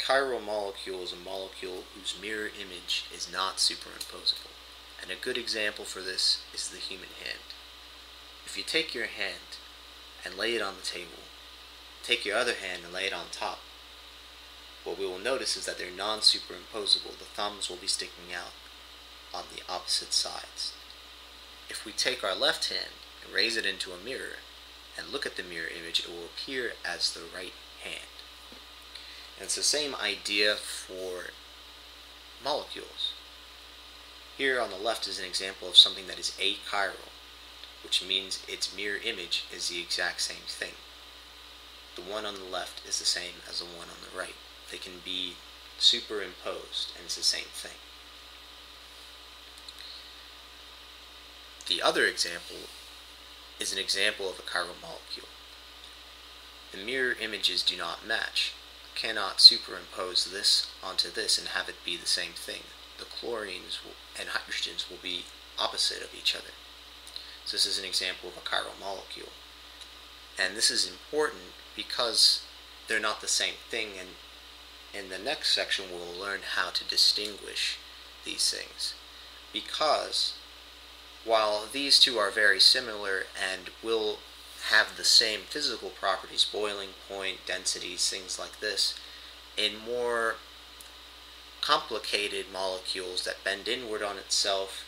chiral molecule is a molecule whose mirror image is not superimposable. And a good example for this is the human hand. If you take your hand and lay it on the table, take your other hand and lay it on top, what we will notice is that they're non-superimposable. The thumbs will be sticking out on the opposite sides. If we take our left hand and raise it into a mirror and look at the mirror image, it will appear as the right hand. And it's the same idea for molecules. Here on the left is an example of something that is achiral, which means its mirror image is the exact same thing. The one on the left is the same as the one on the right. They can be superimposed, and it's the same thing. The other example is an example of a chiral molecule. The mirror images do not match. I cannot superimpose this onto this and have it be the same thing. The chlorines and hydrogens will be opposite of each other. So this is an example of a chiral molecule. And this is important because they're not the same thing, and in the next section we'll learn how to distinguish these things. Because while these two are very similar and will have the same physical properties, boiling point, densities, things like this, in more complicated molecules that bend inward on itself,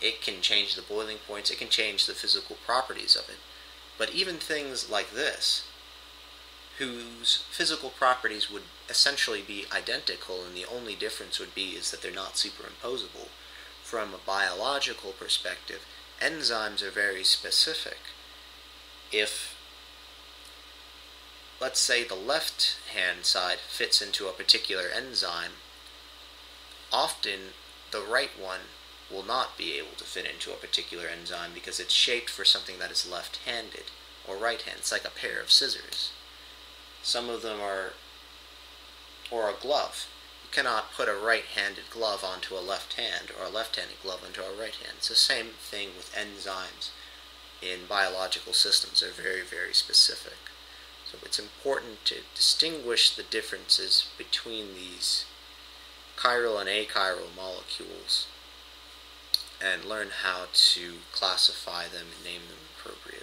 it can change the boiling points, it can change the physical properties of it. But even things like this, whose physical properties would essentially be identical, and the only difference would be is that they're not superimposable, from a biological perspective, enzymes are very specific. If, let's say, the left-hand side fits into a particular enzyme, often the right one will not be able to fit into a particular enzyme because it's shaped for something that is left-handed or right-handed. It's like a pair of scissors. Some of them are, or a glove. You cannot put a right-handed glove onto a left hand or a left-handed glove onto a right hand. It's the same thing with enzymes in biological systems. They're very, very specific. So it's important to distinguish the differences between these chiral and achiral molecules and learn how to classify them and name them appropriately.